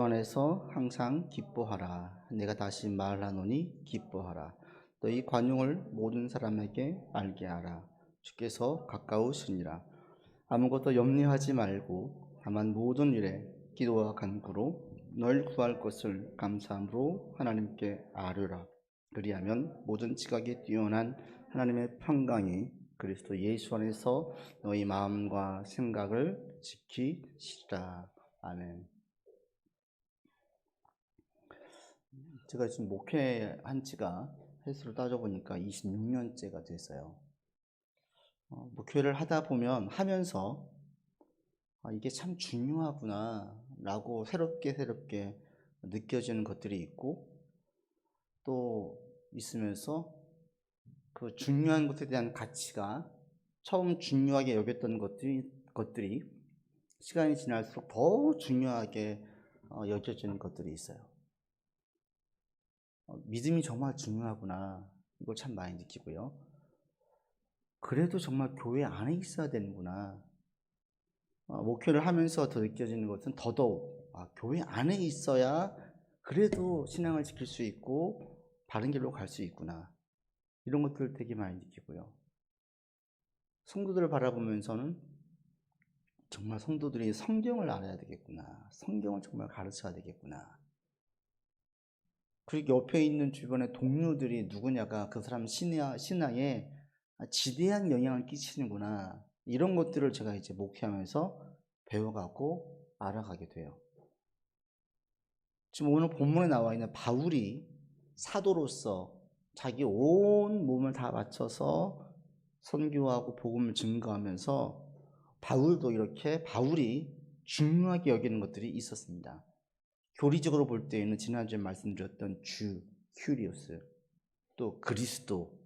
안에서 항상 기뻐하라. 내가 다시 말하노니 기뻐하라. 너희 관용을 모든 사람에게 알게 하라. 주께서 가까우시니라. 아무것도 염려하지 말고 다만 모든 일에 기도와 간구로 널 구할 것을 감사함으로 하나님께 아뢰라. 그리하면 모든 지각에 뛰어난 하나님의 평강이 그리스도 예수 안에서 너희 마음과 생각을 지키시리라. 아멘. 제가 지금 목회한 지가 횟수를 따져보니까 26년째가 됐어요. 목회를 하다 보면 하면서 이게 참 중요하구나 라고 새롭게 느껴지는 것들이 있고, 또 있으면서 그 중요한 것에 대한 가치가 처음 중요하게 여겼던 것들이 시간이 지날수록 더 중요하게 여겨지는 것들이 있어요. 믿음이 정말 중요하구나, 이걸 참 많이 느끼고요. 그래도 정말 교회 안에 있어야 되는구나. 목회를 하면서 더 느껴지는 것은 더더욱 교회 안에 있어야 그래도 신앙을 지킬 수 있고 바른 길로 갈 수 있구나, 이런 것들을 되게 많이 느끼고요. 성도들을 바라보면서는 정말 성도들이 성경을 알아야 되겠구나, 성경을 정말 가르쳐야 되겠구나. 그리고 옆에 있는 주변의 동료들이 누구냐가 그 사람 신앙에 지대한 영향을 끼치는구나, 이런 것들을 제가 이제 목회하면서 배워가고 알아가게 돼요. 지금 오늘 본문에 나와 있는 바울이 사도로서 자기 온 몸을 다 바쳐서 선교하고 복음을 증거하면서 바울이 중요하게 여기는 것들이 있었습니다. 교리적으로 볼 때에는 지난주에 말씀드렸던 주, 큐리오스, 또 그리스도,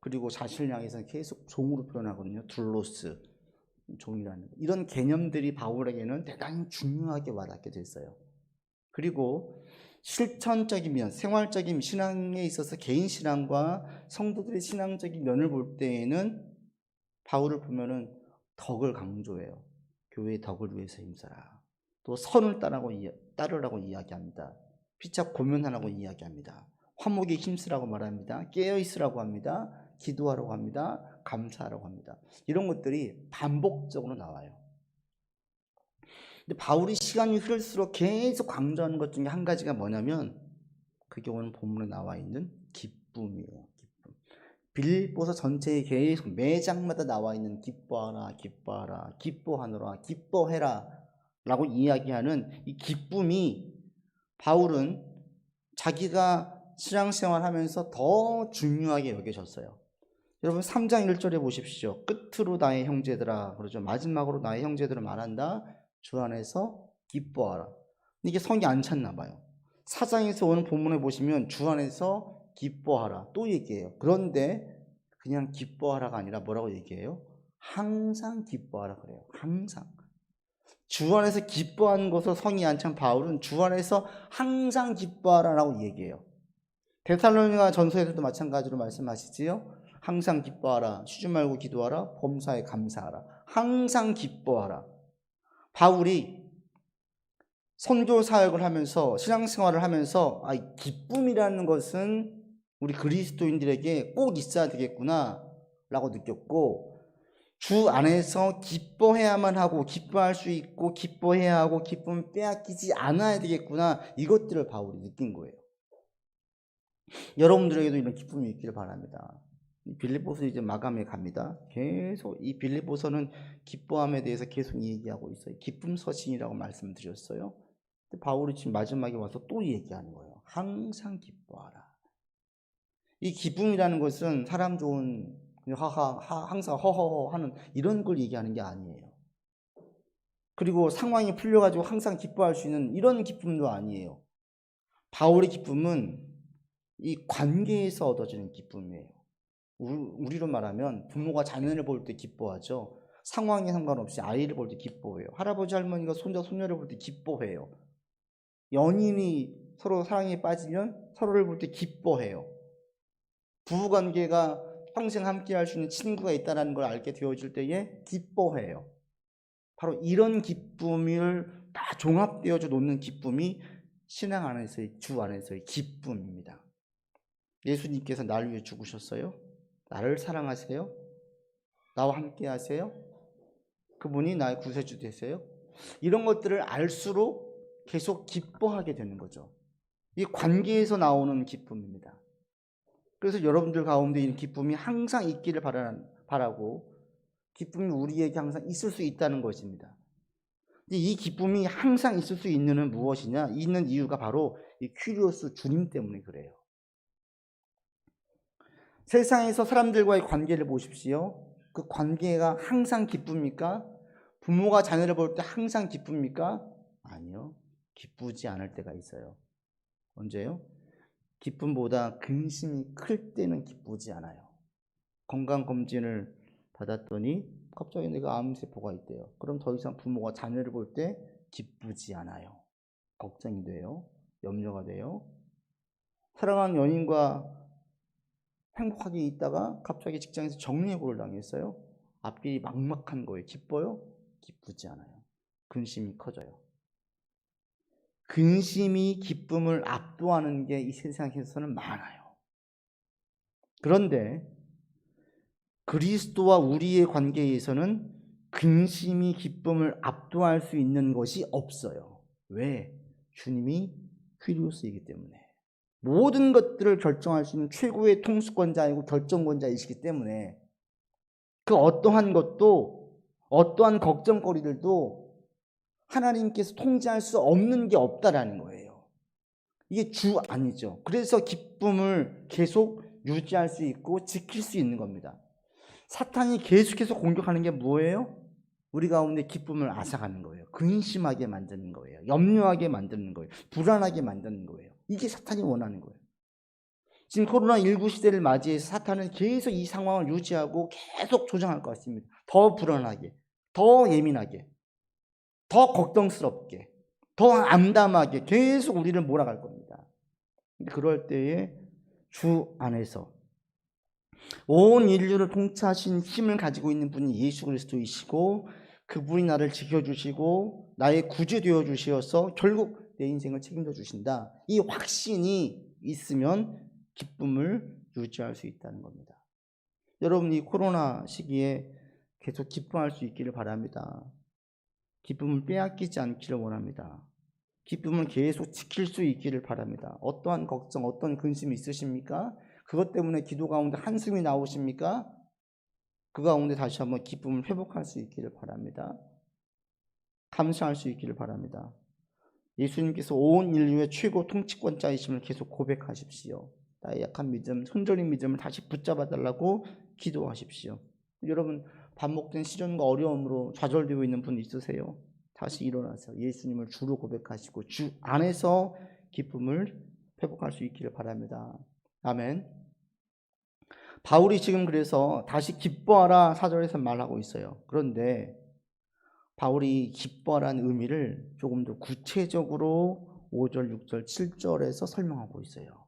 그리고 자신을 향해서는 계속 종으로 표현하거든요. 둘로스, 종이라는, 이런 개념들이 바울에게는 대단히 중요하게 와닿게 됐어요. 그리고 실천적인 면, 생활적인 신앙에 있어서 개인 신앙과 성도들의 신앙적인 면을 볼 때에는 바울을 보면은 덕을 강조해요. 교회의 덕을 위해서 힘써라. 또 선을 따르라고 이야기합니다. 피차 고면하라고 이야기합니다. 화목에 힘쓰라고 말합니다. 깨어있으라고 합니다. 기도하라고 합니다. 감사하라고 합니다. 이런 것들이 반복적으로 나와요. 근데 바울이 시간이 흐를수록 계속 강조하는 것 중에 한 가지가 뭐냐면, 그게 오늘 본문에 나와 있는 기쁨이에요. 기쁨. 빌립보서 전체에 계속 매 장마다 나와 있는 기뻐하라, 기뻐하라, 기뻐하노라, 기뻐해라 라고 이야기하는 이 기쁨이, 바울은 자기가 신앙생활 하면서 더 중요하게 여겨졌어요. 여러분 3장 1절에 보십시오. 끝으로 나의 형제들아, 그러죠. 마지막으로 나의 형제들을 말한다. 주 안에서 기뻐하라. 이게 성이 안 찼나 봐요. 4장에서 오는 본문에 보시면 주 안에서 기뻐하라 또 얘기해요. 그런데 그냥 기뻐하라가 아니라 뭐라고 얘기해요? 항상 기뻐하라 그래요. 항상. 주 안에서 기뻐하는 것을 성이 안 찬 바울은 주 안에서 항상 기뻐하라라고 얘기해요. 데살로니가 전서에서도 마찬가지로 말씀하시지요. 항상 기뻐하라, 쉬지 말고 기도하라, 범사에 감사하라. 항상 기뻐하라. 바울이 선교 사역을 하면서 신앙생활을 하면서 기쁨이라는 것은 우리 그리스도인들에게 꼭 있어야 되겠구나 라고 느꼈고, 주 안에서 기뻐해야만 하고 기뻐할 수 있고 기뻐해야 하고 기쁨을 빼앗기지 않아야 되겠구나, 이것들을 바울이 느낀 거예요. 여러분들에게도 이런 기쁨이 있기를 바랍니다. 빌립보서 이제 마감해 갑니다. 계속 이 빌립보서는 기뻐함에 대해서 계속 얘기하고 있어요. 기쁨 서신이라고 말씀드렸어요. 바울이 지금 마지막에 와서 또 얘기하는 거예요. 항상 기뻐하라. 이 기쁨이라는 것은 사람 좋은 항상 허허허 하는 이런 걸 얘기하는 게 아니에요. 그리고 상황이 풀려가지고 항상 기뻐할 수 있는 이런 기쁨도 아니에요. 바울의 기쁨은 이 관계에서 얻어지는 기쁨이에요. 우리로 말하면 부모가 자녀를 볼 때 기뻐하죠. 상황에 상관없이 아이를 볼 때 기뻐해요. 할아버지 할머니가 손자 손녀를 볼 때 기뻐해요. 연인이 서로 사랑에 빠지면 서로를 볼 때 기뻐해요. 부부관계가 평생 함께 할 수 있는 친구가 있다는 걸 알게 되어질 때에 기뻐해요. 바로 이런 기쁨을 다 종합되어져 놓는 기쁨이 신앙 안에서의, 주 안에서의 기쁨입니다. 예수님께서 나를 위해 죽으셨어요. 나를 사랑하세요. 나와 함께 하세요. 그분이 나의 구세주 되세요. 이런 것들을 알수록 계속 기뻐하게 되는 거죠. 이 관계에서 나오는 기쁨입니다. 그래서 여러분들 가운데 이 기쁨이 항상 있기를 바라고, 기쁨이 우리에게 항상 있을 수 있다는 것입니다. 이 기쁨이 항상 있을 수 있는 무엇이냐? 있는 이유가 바로 이 퀴리오스 주님 때문에 그래요. 세상에서 사람들과의 관계를 보십시오. 그 관계가 항상 기쁩니까? 부모가 자녀를 볼 때 항상 기쁩니까? 아니요. 기쁘지 않을 때가 있어요. 언제요? 기쁨보다 근심이 클 때는 기쁘지 않아요. 건강검진을 받았더니 갑자기 내가 암세포가 있대요. 그럼 더 이상 부모가 자녀를 볼 때 기쁘지 않아요. 걱정이 돼요. 염려가 돼요. 사랑하는 연인과 행복하게 있다가 갑자기 직장에서 정리해고를 당했어요. 앞길이 막막한 거예요. 기뻐요? 기쁘지 않아요. 근심이 커져요. 근심이 기쁨을 압도하는 게 이 세상에서는 많아요. 그런데 그리스도와 우리의 관계에서는 근심이 기쁨을 압도할 수 있는 것이 없어요. 왜? 주님이 퀴리오스이기 때문에. 모든 것들을 결정할 수 있는 최고의 통수권자이고 결정권자이시기 때문에 그 어떠한 것도, 어떠한 걱정거리들도 하나님께서 통제할 수 없는 게 없다라는 거예요. 이게 주 아니죠. 그래서 기쁨을 계속 유지할 수 있고 지킬 수 있는 겁니다. 사탄이 계속해서 공격하는 게 뭐예요? 우리 가운데 기쁨을 앗아가는 거예요. 근심하게 만드는 거예요. 염려하게 만드는 거예요. 불안하게 만드는 거예요. 이게 사탄이 원하는 거예요. 지금 코로나19 시대를 맞이해서 사탄은 계속 이 상황을 유지하고 계속 조정할 것 같습니다. 더 불안하게, 더 예민하게, 더 걱정스럽게, 더 암담하게 계속 우리를 몰아갈 겁니다. 그럴 때에 주 안에서 온 인류를 통치하신 힘을 가지고 있는 분이 예수 그리스도이시고, 그분이 나를 지켜주시고 나의 구주 되어주시어서 결국 내 인생을 책임져 주신다. 이 확신이 있으면 기쁨을 유지할 수 있다는 겁니다. 여러분, 이 코로나 시기에 계속 기뻐할 수 있기를 바랍니다. 기쁨을 빼앗기지 않기를 원합니다. 기쁨을 계속 지킬 수 있기를 바랍니다. 어떠한 걱정, 어떤 근심이 있으십니까? 그것 때문에 기도 가운데 한숨이 나오십니까? 그 가운데 다시 한번 기쁨을 회복할 수 있기를 바랍니다. 감사할 수 있기를 바랍니다. 예수님께서 온 인류의 최고 통치권자이심을 계속 고백하십시오. 나의 약한 믿음, 손절인 믿음을 다시 붙잡아 달라고 기도하십시오. 여러분, 반복된 시련과 어려움으로 좌절되어 있는 분 있으세요? 다시 일어나서 예수님을 주로 고백하시고 주 안에서 기쁨을 회복할 수 있기를 바랍니다. 아멘. 바울이 지금 그래서 다시 기뻐하라 4절에서 말하고 있어요. 그런데 바울이 기뻐하라는 의미를 조금 더 구체적으로 5절, 6절, 7절에서 설명하고 있어요.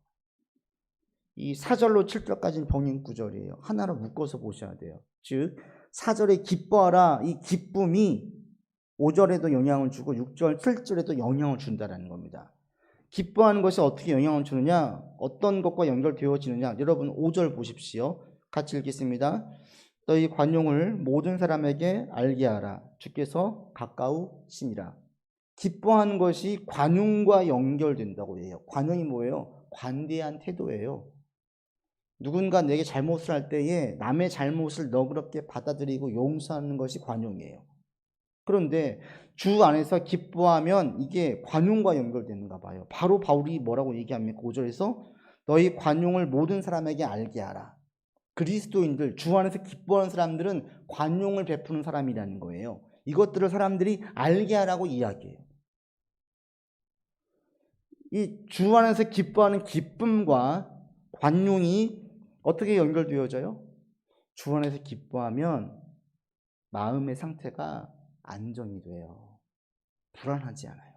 이 4절로 7절까지는 병행 구절이에요. 하나로 묶어서 보셔야 돼요. 즉 4절에 기뻐하라, 이 기쁨이 5절에도 영향을 주고 6절, 7절에도 영향을 준다는 겁니다. 기뻐하는 것이 어떻게 영향을 주느냐, 어떤 것과 연결되어지느냐, 여러분 5절 보십시오. 같이 읽겠습니다. 너희 관용을 모든 사람에게 알게 하라. 주께서 가까우시니라. 기뻐하는 것이 관용과 연결된다고 해요. 관용이 뭐예요? 관대한 태도예요. 누군가 내게 잘못을 할 때에 남의 잘못을 너그럽게 받아들이고 용서하는 것이 관용이에요. 그런데 주 안에서 기뻐하면 이게 관용과 연결되는가 봐요. 바로 바울이 뭐라고 얘기합니까? 5절에서 너희 관용을 모든 사람에게 알게 하라. 그리스도인들, 주 안에서 기뻐하는 사람들은 관용을 베푸는 사람이라는 거예요. 이것들을 사람들이 알게 하라고 이야기해요. 이 주 안에서 기뻐하는 기쁨과 관용이 어떻게 연결되어져요? 주 안에서 기뻐하면 마음의 상태가 안정이 돼요. 불안하지 않아요.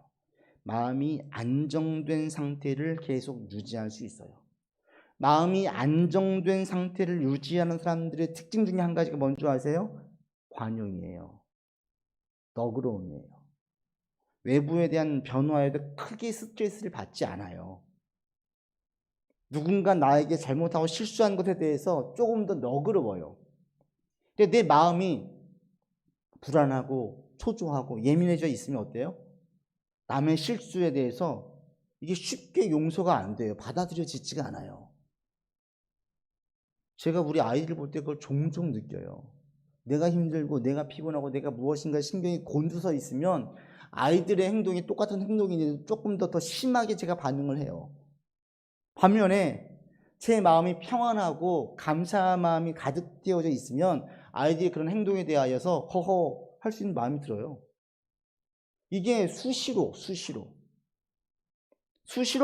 마음이 안정된 상태를 계속 유지할 수 있어요. 마음이 안정된 상태를 유지하는 사람들의 특징 중에 한 가지가 뭔지 아세요? 관용이에요. 너그러움이에요. 외부에 대한 변화에도 크게 스트레스를 받지 않아요. 누군가 나에게 잘못하고 실수한 것에 대해서 조금 더 너그러워요. 근데 내 마음이 불안하고 초조하고 예민해져 있으면 어때요? 남의 실수에 대해서 이게 쉽게 용서가 안 돼요. 받아들여지지가 않아요. 제가 우리 아이들 볼 때 그걸 종종 느껴요. 내가 힘들고 내가 피곤하고 내가 무엇인가 신경이 곤두서 있으면 아이들의 행동이 똑같은 행동인데 조금 더 심하게 제가 반응을 해요. 반면에 제 마음이 평안하고 감사한 마음이 가득 되어져 있으면 아이들의 그런 행동에 대하여서 허허 할 수 있는 마음이 들어요. 이게 수시로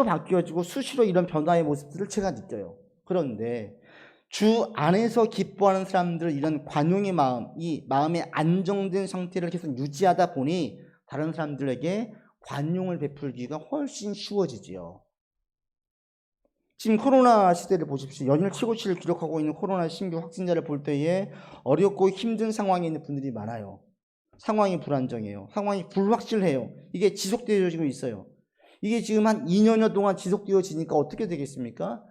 바뀌어지고 수시로 이런 변화의 모습들을 제가 느껴요. 그런데 주 안에서 기뻐하는 사람들은 이런 관용의 마음, 이 마음의 안정된 상태를 계속 유지하다 보니 다른 사람들에게 관용을 베풀기가 훨씬 쉬워지지요. 지금 코로나 시대를 보십시오. 연일 최고치를 기록하고 있는 코로나 신규 확진자를 볼 때에 어렵고 힘든 상황에 있는 분들이 많아요. 상황이 불안정해요. 상황이 불확실해요. 이게 지속되어지고 있어요. 이게 지금 한 2년여 동안 지속되어지니까 어떻게 되겠습니까?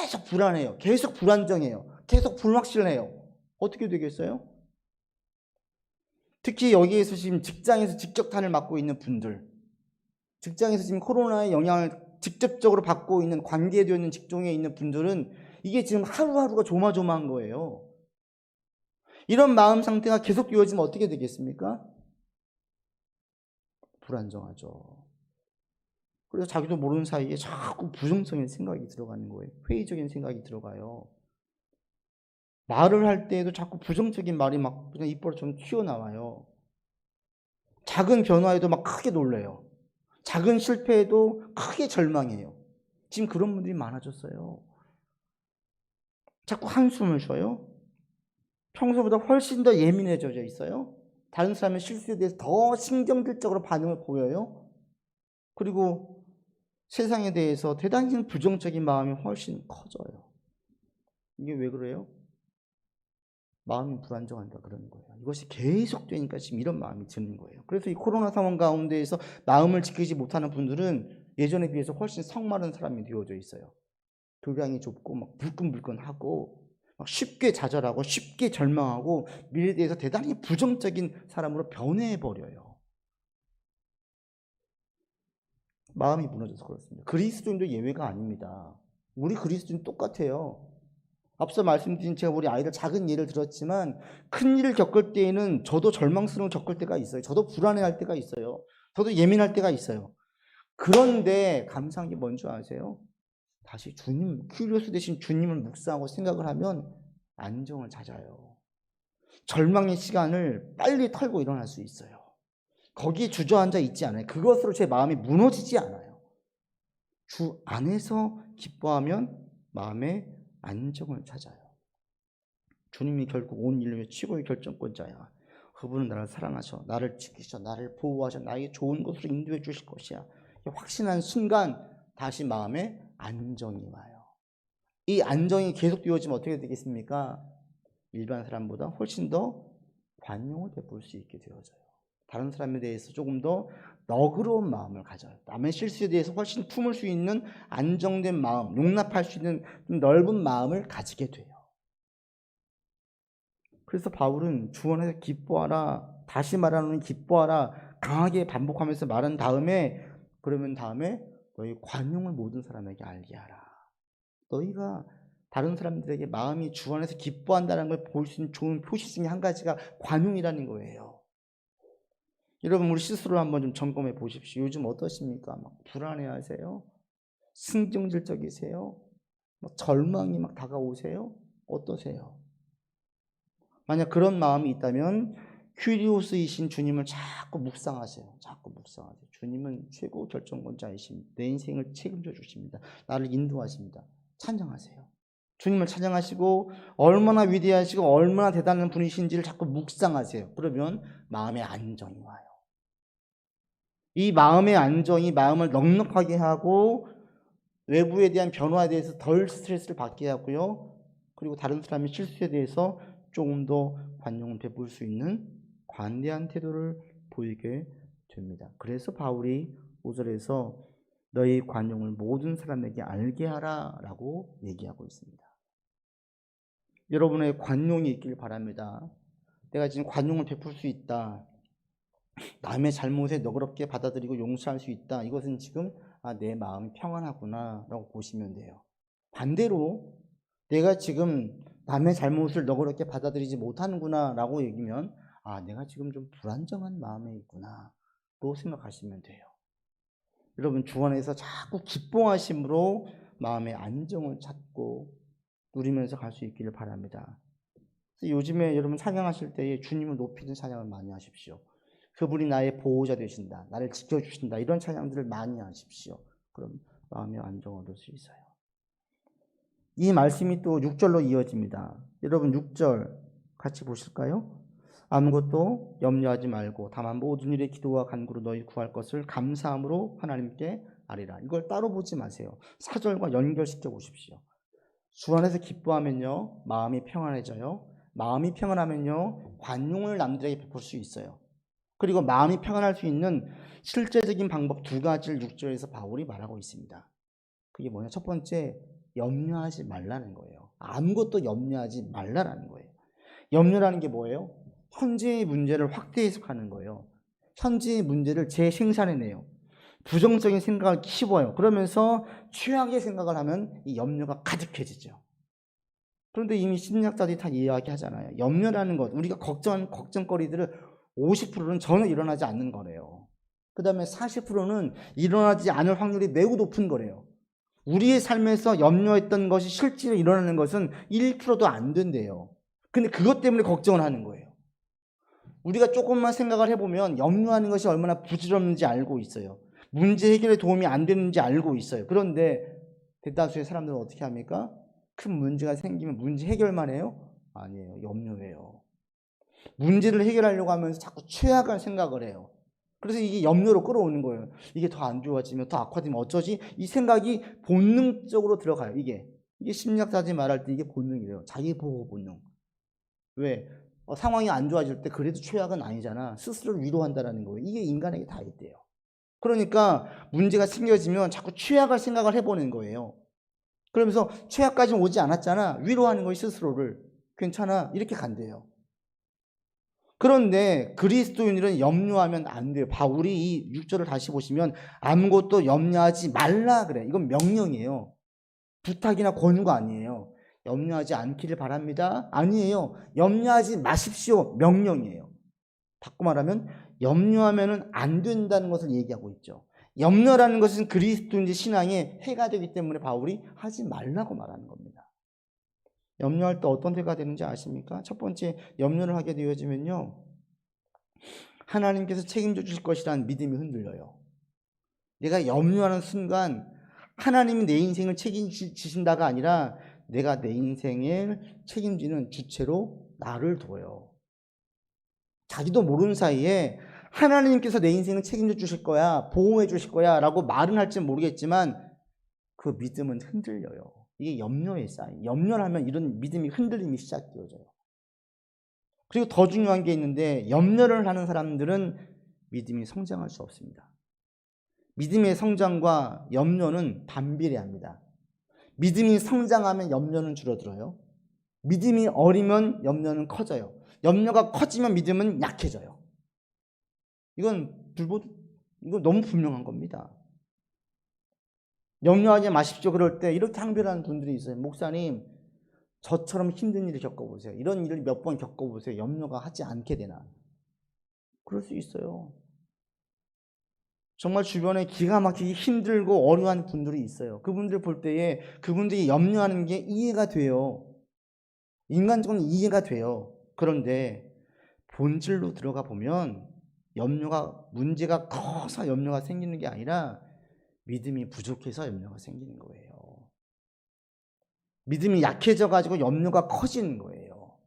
계속 불안해요. 계속 불안정해요. 계속 불확실해요. 어떻게 되겠어요? 특히 여기에서 지금 직장에서 직격탄을 맞고 있는 분들, 직장에서 지금 코로나의 영향을 직접적으로 받고 있는 관계되어 있는 직종에 있는 분들은 이게 지금 하루하루가 조마조마한 거예요. 이런 마음 상태가 계속되어지면 어떻게 되겠습니까? 불안정하죠. 그래서 자기도 모르는 사이에 자꾸 부정적인 생각이 들어가는 거예요. 회의적인 생각이 들어가요. 말을 할 때에도 자꾸 부정적인 말이 막 그냥 입버릇처럼 튀어나와요. 작은 변화에도 막 크게 놀래요. 작은 실패에도 크게 절망해요. 지금 그런 분들이 많아졌어요. 자꾸 한숨을 쉬어요. 평소보다 훨씬 더 예민해져 있어요. 다른 사람의 실수에 대해서 더 신경질적으로 반응을 보여요. 그리고 세상에 대해서 대단히 부정적인 마음이 훨씬 커져요. 이게 왜 그래요? 마음이 불안정하니까 그러는 거예요. 이것이 계속되니까 지금 이런 마음이 드는 거예요. 그래서 이 코로나 상황 가운데에서 마음을 지키지 못하는 분들은 예전에 비해서 훨씬 성마른 사람이 되어져 있어요. 교량이 좁고 막 불끈불끈하고 막 쉽게 좌절하고 쉽게 절망하고 미래에 대해서 대단히 부정적인 사람으로 변해버려요. 마음이 무너져서 그렇습니다. 그리스도인도 예외가 아닙니다. 우리 그리스도인 똑같아요. 앞서 말씀드린 제가 우리 아이들 작은 예를 들었지만 큰 일을 겪을 때에는 저도 절망스러운 겪을 때가 있어요. 저도 불안해할 때가 있어요. 저도 예민할 때가 있어요. 그런데 감사한 게 뭔지 아세요? 다시 주님, 큐리오스 대신 주님을 묵상하고 생각을 하면 안정을 찾아요. 절망의 시간을 빨리 털고 일어날 수 있어요. 거기에 주저앉아 있지 않아요. 그것으로 제 마음이 무너지지 않아요. 주 안에서 기뻐하면 마음의 안정을 찾아요. 주님이 결국 온 인류의 최고의 결정권자야. 그분은 나를 사랑하셔, 나를 지키셔, 나를 보호하셔, 나에게 좋은 곳으로 인도해 주실 것이야. 확신한 순간 다시 마음에 안정이 와요. 이 안정이 계속되어지면 어떻게 되겠습니까? 일반 사람보다 훨씬 더 관용을 베풀 수 있게 되어져요. 다른 사람에 대해서 조금 더 너그러운 마음을 가져요. 남의 실수에 대해서 훨씬 품을 수 있는 안정된 마음, 용납할 수 있는 좀 넓은 마음을 가지게 돼요. 그래서 바울은 주 안에서 기뻐하라, 다시 말하는 기뻐하라 강하게 반복하면서 말한 다음에 그러면 다음에 너희 관용을 모든 사람에게 알게 하라. 너희가 다른 사람들에게 마음이 주 안에서 기뻐한다는 걸 볼 수 있는 좋은 표시 중에 한 가지가 관용이라는 거예요. 여러분 우리 스스로 한번 좀 점검해 보십시오. 요즘 어떠십니까? 막 불안해하세요? 신경질적이세요? 막 절망이 막 다가오세요? 어떠세요? 만약 그런 마음이 있다면 큐리오스이신 주님을 자꾸 묵상하세요. 자꾸 묵상하세요. 주님은 최고 결정권자이십니다. 내 인생을 책임져 주십니다. 나를 인도하십니다. 찬양하세요. 주님을 찬양하시고 얼마나 위대하시고 얼마나 대단한 분이신지를 자꾸 묵상하세요. 그러면 마음의 안정이 와요. 이 마음의 안정이 마음을 넉넉하게 하고 외부에 대한 변화에 대해서 덜 스트레스를 받게 하고요. 그리고 다른 사람의 실수에 대해서 조금 더 관용을 베풀 수 있는 관대한 태도를 보이게 됩니다. 그래서 바울이 5절에서 너희 관용을 모든 사람에게 알게 하라 라고 얘기하고 있습니다. 여러분의 관용이 있길 바랍니다. 내가 지금 관용을 베풀 수 있다. 남의 잘못에 너그럽게 받아들이고 용서할 수 있다. 이것은 지금 내 마음이 평안하구나 라고 보시면 돼요. 반대로 내가 지금 남의 잘못을 너그럽게 받아들이지 못하는구나 라고 얘기면 내가 지금 좀 불안정한 마음에 있구나 로 생각하시면 돼요. 여러분 주 안에서 자꾸 기뻐하심으로 마음의 안정을 찾고 누리면서 갈 수 있기를 바랍니다. 요즘에 여러분 찬양하실 때에 주님을 높이는 찬양을 많이 하십시오. 그분이 나의 보호자 되신다, 나를 지켜주신다, 이런 찬양들을 많이 하십시오. 그럼 마음의 안정을 얻을 수 있어요. 이 말씀이 또 6절로 이어집니다. 여러분 6절 같이 보실까요? 아무것도 염려하지 말고 다만 모든 일에 기도와 간구로 너희 구할 것을 감사함으로 하나님께 아뢰라. 이걸 따로 보지 마세요. 4절과 연결시켜 보십시오. 주 안에서 기뻐하면요 마음이 평안해져요. 마음이 평안하면요 관용을 남들에게 베풀 수 있어요. 그리고 마음이 평안할 수 있는 실제적인 방법 2가지를 6절에서 바울이 말하고 있습니다. 그게 뭐냐? 첫 번째, 염려하지 말라는 거예요. 아무것도 염려하지 말라는 거예요. 염려라는 게 뭐예요? 현재의 문제를 확대 해석하는 거예요. 현재의 문제를 재생산해내요. 부정적인 생각을 키워요. 그러면서 최악의 생각을 하면 이 염려가 가득해지죠. 그런데 이미 심리학자들이 다 이야기하잖아요. 염려라는 것, 우리가 걱정하는 걱정거리들을 50%는 전혀 일어나지 않는 거래요. 그 다음에 40%는 일어나지 않을 확률이 매우 높은 거래요. 우리의 삶에서 염려했던 것이 실제로 일어나는 것은 1%도 안 된대요. 근데 그것 때문에 걱정을 하는 거예요. 우리가 조금만 생각을 해보면 염려하는 것이 얼마나 부질없는지 알고 있어요. 문제 해결에 도움이 안 되는지 알고 있어요. 그런데 대다수의 사람들은 어떻게 합니까? 큰 문제가 생기면 문제 해결만 해요? 아니에요. 염려해요. 문제를 해결하려고 하면서 자꾸 최악을 생각을 해요. 그래서 이게 염려로 끌어오는 거예요. 이게 더 안 좋아지면, 더 악화되면 어쩌지? 이 생각이 본능적으로 들어가요. 이게 심리학자들이 말할 때 이게 본능이래요. 자기보호 본능. 왜? 상황이 안 좋아질 때 그래도 최악은 아니잖아. 스스로를 위로한다는 거예요. 이게 인간에게 다 있대요. 그러니까 문제가 생겨지면 자꾸 최악을 생각을 해보는 거예요. 그러면서 최악까지는 오지 않았잖아. 위로하는 거예요. 스스로를. 괜찮아. 이렇게 간대요. 그런데 그리스도인들은 염려하면 안 돼요. 바울이 이 6절을 다시 보시면 아무것도 염려하지 말라 그래. 이건 명령이에요. 부탁이나 권유가 아니에요. 염려하지 않기를 바랍니다. 아니에요. 염려하지 마십시오. 명령이에요. 바꿔 말하면 염려하면 안 된다는 것을 얘기하고 있죠. 염려라는 것은 그리스도인의 신앙에 해가 되기 때문에 바울이 하지 말라고 말하는 겁니다. 염려할 때 어떤 해가 되는지 아십니까? 첫 번째, 염려를 하게 되어지면요 하나님께서 책임져 주실 것이라는 믿음이 흔들려요. 내가 염려하는 순간 하나님이 내 인생을 책임지신다가 아니라 내가 내 인생을 책임지는 주체로 나를 둬요. 자기도 모르는 사이에 하나님께서 내 인생을 책임져 주실 거야, 보호해 주실 거야 라고 말은 할지 모르겠지만 그 믿음은 흔들려요. 이게 염려의 사인. 염려를 하면 이런 믿음이 흔들림이 시작되어져요. 그리고 더 중요한 게 있는데 염려를 하는 사람들은 믿음이 성장할 수 없습니다. 믿음의 성장과 염려는 반비례합니다. 믿음이 성장하면 염려는 줄어들어요. 믿음이 어리면 염려는 커져요. 염려가 커지면 믿음은 약해져요. 이건 너무 분명한 겁니다. 염려하지 마십시오. 그럴 때 이렇게 항변하는 분들이 있어요. 목사님, 저처럼 힘든 일을 겪어보세요. 이런 일을 몇 번 겪어보세요. 염려가 하지 않게 되나. 그럴 수 있어요. 정말 주변에 기가 막히게 힘들고 어려운 분들이 있어요. 그분들 볼 때에 그분들이 염려하는 게 이해가 돼요. 인간적으로 이해가 돼요. 그런데 본질로 들어가 보면 문제가 커서 염려가 생기는 게 아니라 믿음이 부족해서 염려가 생기는 거예요. 믿음이 약해져가지고 염려가 커지는 거예요.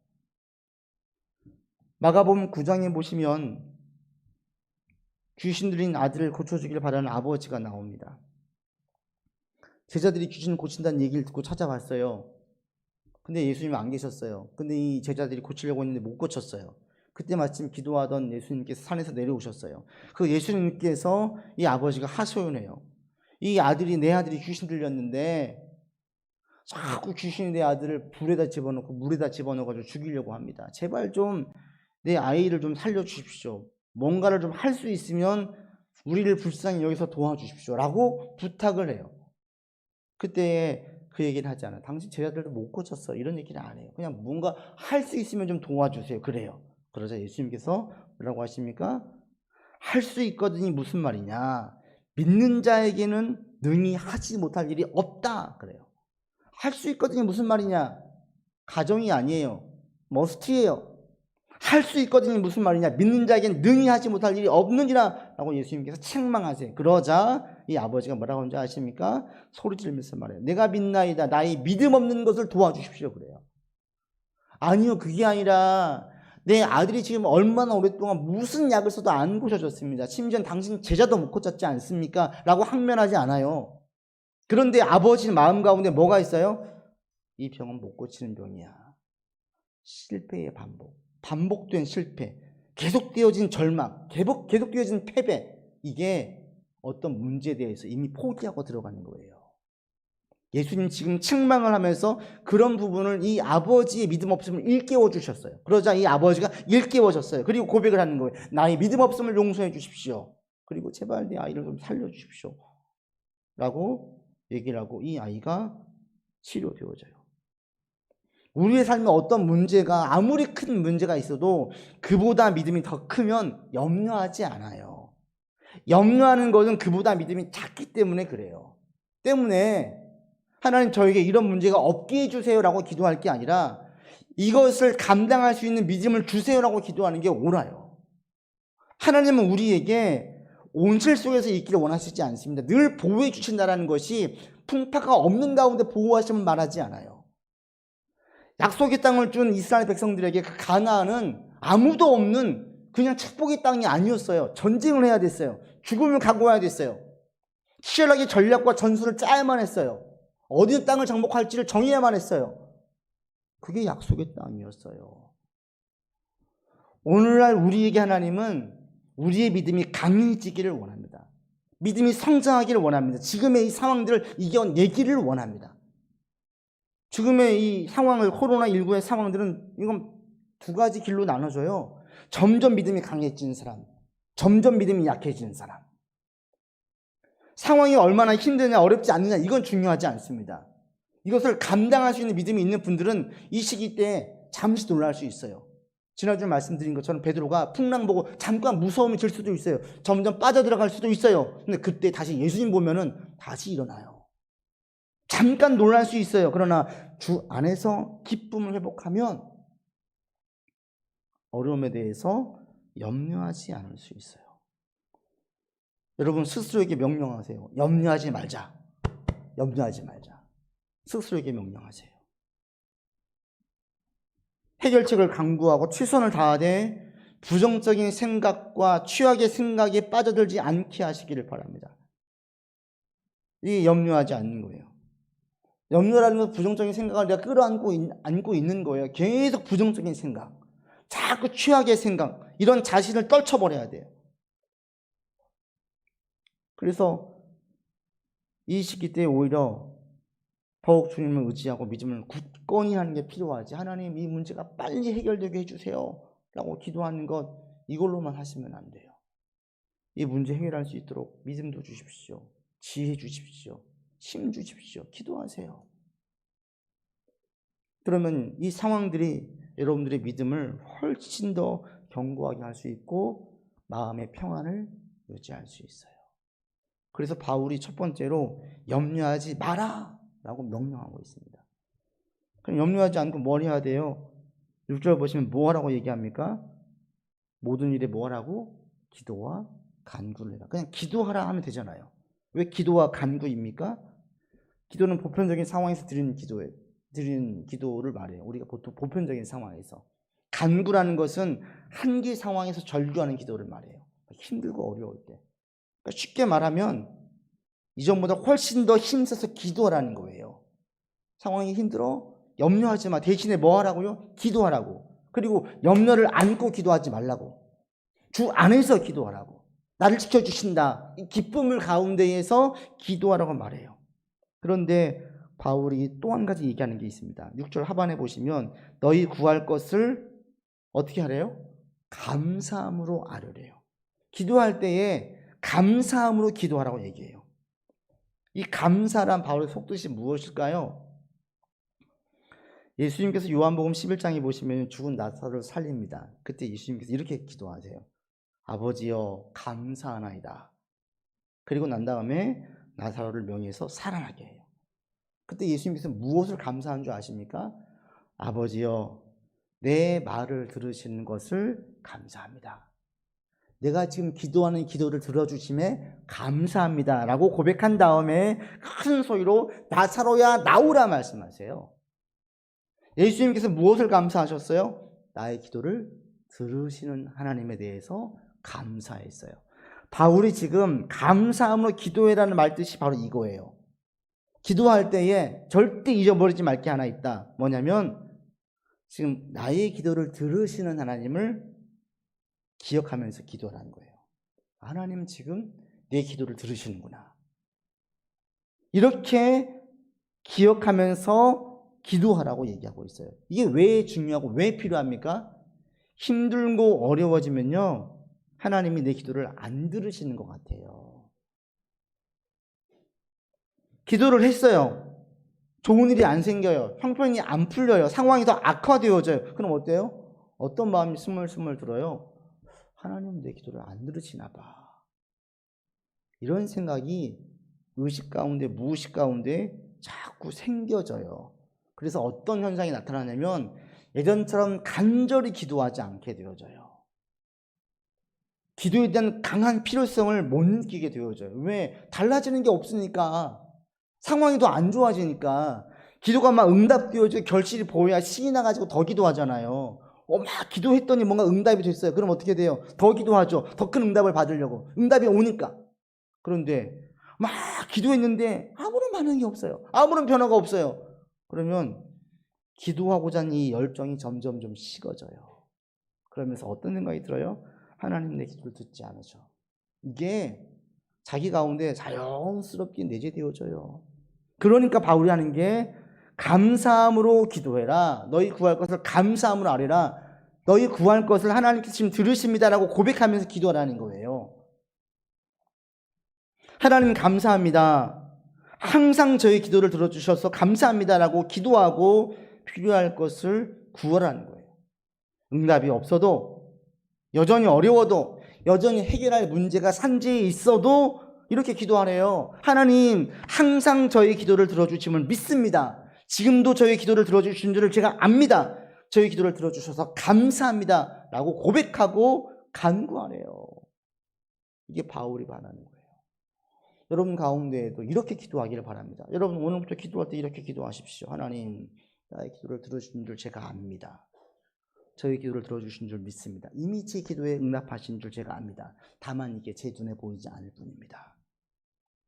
마가복음 9장에 보시면 귀신 들린 아들을 고쳐주길 바라는 아버지가 나옵니다. 제자들이 귀신을 고친다는 얘기를 듣고 찾아갔어요. 근데 예수님은 안 계셨어요. 근데 이 제자들이 고치려고 했는데 못 고쳤어요. 그때 마침 기도하던 예수님께서 산에서 내려오셨어요. 그 예수님께서 이 아버지가 하소연해요. 이 아들이 내 아들이 귀신 들렸는데 자꾸 귀신이 내 아들을 불에다 집어넣고 물에다 집어넣어가지고 죽이려고 합니다. 제발 좀 내 아이를 좀 살려주십시오. 뭔가를 좀 할 수 있으면 우리를 불쌍히 여기서 도와주십시오 라고 부탁을 해요. 그때 그 얘기를 하지 않아요. 당신 제자들도 못 고쳤어 이런 얘기를 안 해요. 그냥 뭔가 할 수 있으면 좀 도와주세요 그래요. 그러자 예수님께서 뭐라고 하십니까? 할 수 있거든이 무슨 말이냐, 믿는 자에게는 능히 하지 못할 일이 없다 그래요. 할 수 있거든이 무슨 말이냐, 가정이 아니에요, 머스트예요. 할 수 있거든이 무슨 말이냐, 믿는 자에게는 능히 하지 못할 일이 없느니라 라고 예수님께서 책망하세요. 그러자 이 아버지가 뭐라고 하는지 아십니까? 소리 지르면서 말해요. 내가 믿나이다, 나의 믿음 없는 것을 도와주십시오 그래요. 아니요, 그게 아니라 내 아들이 지금 얼마나 오랫동안 무슨 약을 써도 안 고쳐졌습니다. 심지어 당신 제자도 못 고쳤지 않습니까? 라고 항변하지 않아요. 그런데 아버지 마음 가운데 뭐가 있어요? 이 병은 못 고치는 병이야. 실패의 반복, 반복된 실패, 계속되어진 절망, 계속되어진 패배, 이게 어떤 문제에 대해서 이미 포기하고 들어가는 거예요. 예수님 지금 책망을 하면서 그런 부분을 이 아버지의 믿음 없음을 일깨워 주셨어요. 그러자 이 아버지가 일깨워졌어요. 그리고 고백을 하는 거예요. 나의 믿음 없음을 용서해 주십시오. 그리고 제발 내 아이를 좀 살려주십시오 라고 얘기를 하고 이 아이가 치료되어져요. 우리의 삶에 어떤 문제가 아무리 큰 문제가 있어도 그보다 믿음이 더 크면 염려하지 않아요. 염려하는 것은 그보다 믿음이 작기 때문에 그래요. 때문에 하나님 저에게 이런 문제가 없게 해주세요라고 기도할 게 아니라 이것을 감당할 수 있는 믿음을 주세요라고 기도하는 게 옳아요. 하나님은 우리에게 온실 속에서 있기를 원하시지 않습니다. 늘 보호해 주신다는 것이 풍파가 없는 가운데 보호하심을 말하지 않아요. 약속의 땅을 준 이스라엘 백성들에게 그 가나안은 아무도 없는 그냥 축복의 땅이 아니었어요. 전쟁을 해야 됐어요. 죽음을 각오해야 됐어요. 치열하게 전략과 전술을 짜야만 했어요. 어디 땅을 정복할지를 정해야만 했어요. 그게 약속의 땅이었어요. 오늘날 우리에게 하나님은 우리의 믿음이 강해지기를 원합니다. 믿음이 성장하기를 원합니다. 지금의 이 상황들을 이겨내기를 원합니다. 지금의 이 상황을, 코로나19의 상황들은 이건 두 가지 길로 나눠져요. 점점 믿음이 강해지는 사람, 점점 믿음이 약해지는 사람. 상황이 얼마나 힘드냐 어렵지 않느냐 이건 중요하지 않습니다. 이것을 감당할 수 있는 믿음이 있는 분들은 이 시기 때 잠시 놀랄 수 있어요. 지난주에 말씀드린 것처럼 베드로가 풍랑 보고 잠깐 무서움이 들 수도 있어요. 점점 빠져들어갈 수도 있어요. 근데 그때 다시 예수님 보면은 다시 일어나요. 잠깐 놀랄 수 있어요. 그러나 주 안에서 기쁨을 회복하면 어려움에 대해서 염려하지 않을 수 있어요. 여러분 스스로에게 명령하세요. 염려하지 말자. 염려하지 말자. 스스로에게 명령하세요. 해결책을 강구하고 최선을 다하되 부정적인 생각과 최악의 생각에 빠져들지 않게 하시기를 바랍니다. 이게 염려하지 않는 거예요. 염려라는 건 부정적인 생각을 내가 끌어안고 있는 거예요. 계속 부정적인 생각, 자꾸 최악의 생각, 이런 자신을 떨쳐버려야 돼요. 그래서 이 시기 때 오히려 더욱 주님을 의지하고 믿음을 굳건히 하는 게 필요하지, 하나님 이 문제가 빨리 해결되게 해주세요 라고 기도하는 것, 이걸로만 하시면 안 돼요. 이 문제 해결할 수 있도록 믿음도 주십시오. 지혜 주십시오. 힘 주십시오. 기도하세요. 그러면 이 상황들이 여러분들의 믿음을 훨씬 더 견고하게 할 수 있고 마음의 평안을 유지할 수 있어요. 그래서 바울이 첫 번째로 염려하지 마라 라고 명령하고 있습니다. 그럼 염려하지 않고 뭘 해야 돼요? 6절 보시면 뭐 하라고 얘기합니까? 모든 일에 뭐 하라고? 기도와 간구를 해라. 그냥 기도하라 하면 되잖아요. 왜 기도와 간구입니까? 기도는 보편적인 상황에서 드리는 기도를 말해요. 우리가 보통 보편적인 상황에서. 간구라는 것은 한계 상황에서 절규하는 기도를 말해요. 힘들고 어려울 때. 그러니까 쉽게 말하면 이전보다 훨씬 더 힘써서 기도하라는 거예요. 상황이 힘들어? 염려하지 마. 대신에 뭐 하라고요? 기도하라고. 그리고 염려를 안고 기도하지 말라고. 주 안에서 기도하라고. 나를 지켜주신다. 이 기쁨을 가운데에서 기도하라고 말해요. 그런데 바울이 또 한 가지 얘기하는 게 있습니다. 6절 하반에 보시면 너희 구할 것을 어떻게 하래요? 감사함으로 아뢰래요. 기도할 때에 감사함으로 기도하라고 얘기해요. 이 감사란 바울의 속뜻이 무엇일까요? 예수님께서 요한복음 11장에 보시면 죽은 나사로를 살립니다. 그때 예수님께서 이렇게 기도하세요. 아버지여 감사하나이다. 그리고 난 다음에 나사로를 명의해서 살아나게 해요. 그때 예수님께서 무엇을 감사한 줄 아십니까? 아버지여 내 말을 들으시는 것을 감사합니다. 내가 지금 기도하는 기도를 들어주심에 감사합니다 라고 고백한 다음에 큰 소리로 나사로야 나오라 말씀하세요. 예수님께서 무엇을 감사하셨어요? 나의 기도를 들으시는 하나님에 대해서 감사했어요. 바울이 지금 감사함으로 기도해라는 말뜻이 바로 이거예요. 기도할 때에 절대 잊어버리지 말 게 하나 있다. 뭐냐면 지금 나의 기도를 들으시는 하나님을 기억하면서 기도하라는 거예요. 하나님 지금 내 기도를 들으시는구나. 이렇게 기억하면서 기도하라고 얘기하고 있어요. 이게 왜 중요하고 왜 필요합니까? 힘들고 어려워지면요 하나님이 내 기도를 안 들으시는 것 같아요. 기도를 했어요. 좋은 일이 안 생겨요. 형편이 안 풀려요. 상황이 더 악화되어져요. 그럼 어때요? 어떤 마음이 스물스물 들어요? 하나님 내 기도를 안 들으시나 봐. 이런 생각이 의식 가운데 무의식 가운데 자꾸 생겨져요. 그래서 어떤 현상이 나타나냐면 예전처럼 간절히 기도하지 않게 되어져요. 기도에 대한 강한 필요성을 못 느끼게 되어져요. 왜? 달라지는 게 없으니까. 상황이 더 안 좋아지니까. 기도가 막 응답되어지고 결실이 보여야 신이 나가지고 더 기도하잖아요. 막 기도했더니 뭔가 응답이 됐어요. 그럼 어떻게 돼요? 더 기도하죠. 더 큰 응답을 받으려고. 응답이 오니까. 그런데 막 기도했는데 아무런 반응이 없어요. 아무런 변화가 없어요. 그러면 기도하고자 하는 이 열정이 점점 좀 식어져요. 그러면서 어떤 생각이 들어요? 하나님 내 기도를 듣지 않으셔. 이게 자기 가운데 자연스럽게 내재되어져요. 그러니까 바울이 하는 게 감사함으로 기도해라. 너희 구할 것을 감사함으로 아뢰라. 너희 구할 것을 하나님께서 지금 들으십니다라고 고백하면서 기도하라는 거예요. 하나님 감사합니다. 항상 저희 기도를 들어주셔서 감사합니다라고 기도하고 필요할 것을 구하라는 거예요. 응답이 없어도 여전히 어려워도 여전히 해결할 문제가 산재에 있어도 이렇게 기도하래요. 하나님 항상 저희 기도를 들어주심을 믿습니다. 지금도 저희 기도를 들어주신 줄을 제가 압니다. 저희 기도를 들어주셔서 감사합니다 라고 고백하고 간구하래요. 이게 바울이 바라는 거예요. 여러분 가운데에도 이렇게 기도하기를 바랍니다. 여러분 오늘부터 기도할 때 이렇게 기도하십시오. 하나님 나의 기도를 들어주신 줄 제가 압니다. 저희 기도를 들어주신 줄 믿습니다. 이미 제 기도에 응답하신 줄 제가 압니다. 다만 이게 제 눈에 보이지 않을 뿐입니다.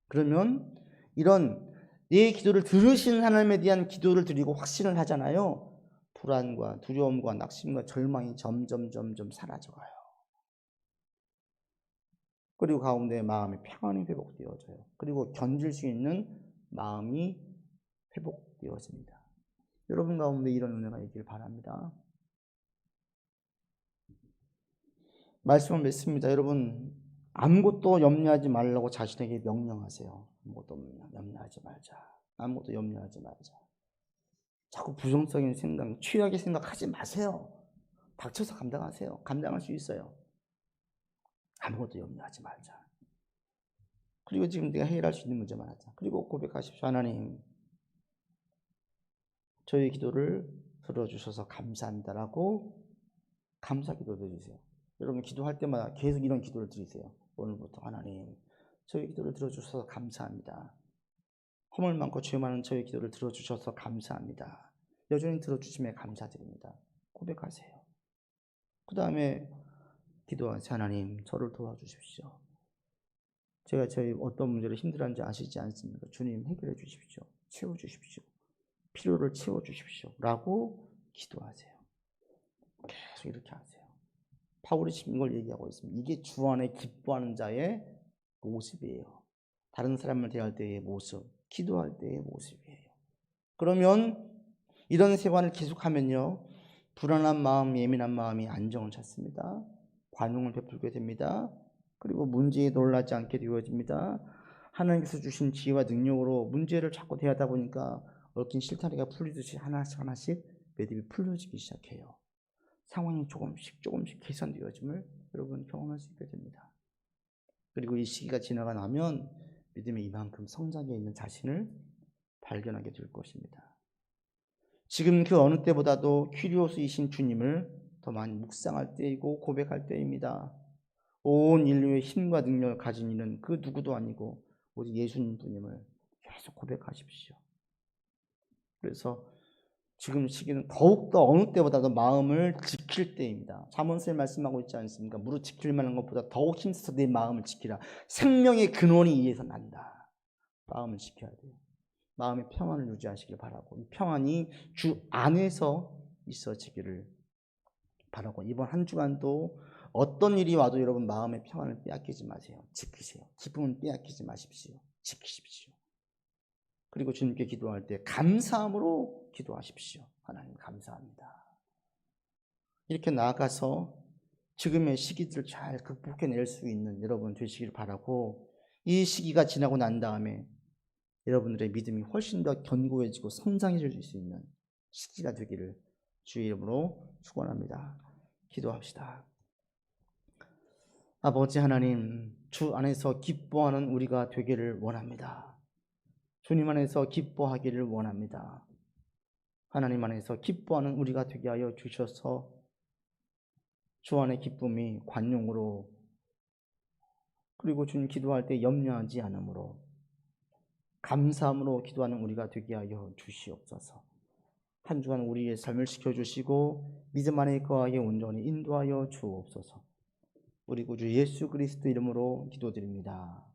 그러면 이런 내 기도를 들으시는 하나님에 대한 기도를 드리고 확신을 하잖아요. 불안과 두려움과 낙심과 절망이 점점 사라져가요. 그리고 가운데 마음의 평안이 회복되어져요. 그리고 견딜 수 있는 마음이 회복되어집니다. 여러분 가운데 이런 은혜가 있기를 바랍니다. 말씀을 맺습니다. 여러분 아무것도 염려하지 말라고 자신에게 명령하세요. 아무것도 염려하지 말자. 아무것도 염려하지 말자. 자꾸 부정적인 생각, 최악의 생각하지 마세요. 닥쳐서 감당하세요. 감당할 수 있어요. 아무것도 염려하지 말자. 그리고 지금 내가 해결할 수 있는 문제만 하자. 그리고 고백하십시오. 하나님 저희 기도를 들어주셔서 감사합니다라고 감사 기도 드리세요. 여러분 기도할 때마다 계속 이런 기도를 드리세요. 오늘부터 하나님 저희 기도를 들어주셔서 감사합니다. 허물 많고 죄 많은 저희 기도를 들어주셔서 감사합니다. 여전히 들어주심에 감사드립니다. 고백하세요. 그 다음에 기도하세요. 하나님 저를 도와주십시오. 제가 저희 어떤 문제를 힘들어하는지 아시지 않습니까? 주님 해결해 주십시오. 채워주십시오. 필요를 채워주십시오. 라고 기도하세요. 계속 이렇게 하세요. 바울이 지금 이걸 얘기하고 있습니다. 이게 주 안에 기뻐하는 자의 모습이에요. 다른 사람을 대할 때의 모습, 기도할 때의 모습이에요. 그러면 이런 생활을 계속하면요, 불안한 마음, 예민한 마음이 안정을 찾습니다. 관용을 베풀게 됩니다. 그리고 문제에 놀라지 않게 되어집니다. 하나님께서 주신 지혜와 능력으로 문제를 자꾸 대하다 보니까 얽힌 실타래가 풀리듯이 하나씩 하나씩 매듭이 풀려지기 시작해요. 상황이 조금씩 개선되어짐을 여러분 경험할 수 있게 됩니다. 그리고 이 시기가 지나가 나면 믿음이 이만큼 성장해 있는 자신을 발견하게 될 것입니다. 지금 그 어느 때보다도 퀴리오스이신 주님을 더 많이 묵상할 때이고 고백할 때입니다. 온 인류의 힘과 능력을 가진 이는 그 누구도 아니고 오직 예수님 주님을 계속 고백하십시오. 그래서 지금 시기는 더욱더 어느 때보다도 마음을 지킬 때입니다. 잠언서에 말씀하고 있지 않습니까? 무릇 지킬 만한 것보다 더욱 힘써서 내 마음을 지키라. 생명의 근원이 이에서 난다. 마음을 지켜야 돼요. 마음의 평안을 유지하시길 바라고, 이 평안이 주 안에서 있어지기를 바라고, 이번 한 주간도 어떤 일이 와도 여러분 마음의 평안을 빼앗기지 마세요. 지키세요. 기쁨은 빼앗기지 마십시오. 지키십시오. 그리고 주님께 기도할 때 감사함으로 기도하십시오. 하나님 감사합니다. 이렇게 나아가서 지금의 시기들을 잘 극복해낼 수 있는 여러분 되시길 바라고, 이 시기가 지나고 난 다음에 여러분들의 믿음이 훨씬 더 견고해지고 성장해질 수 있는 시기가 되기를 주의 이름으로 축원합니다. 기도합시다. 아버지 하나님, 주 안에서 기뻐하는 우리가 되기를 원합니다. 주님 안에서 기뻐하기를 원합니다. 하나님 안에서 기뻐하는 우리가 되게 하여 주셔서 주 안의 기쁨이 관용으로, 그리고 주님 기도할 때 염려하지 않으므로 감사함으로 기도하는 우리가 되게 하여 주시옵소서. 한 주간 우리의 삶을 지켜주시고 믿음 안에 거하게 온전히 인도하여 주옵소서. 우리 구주 예수 그리스도 이름으로 기도드립니다.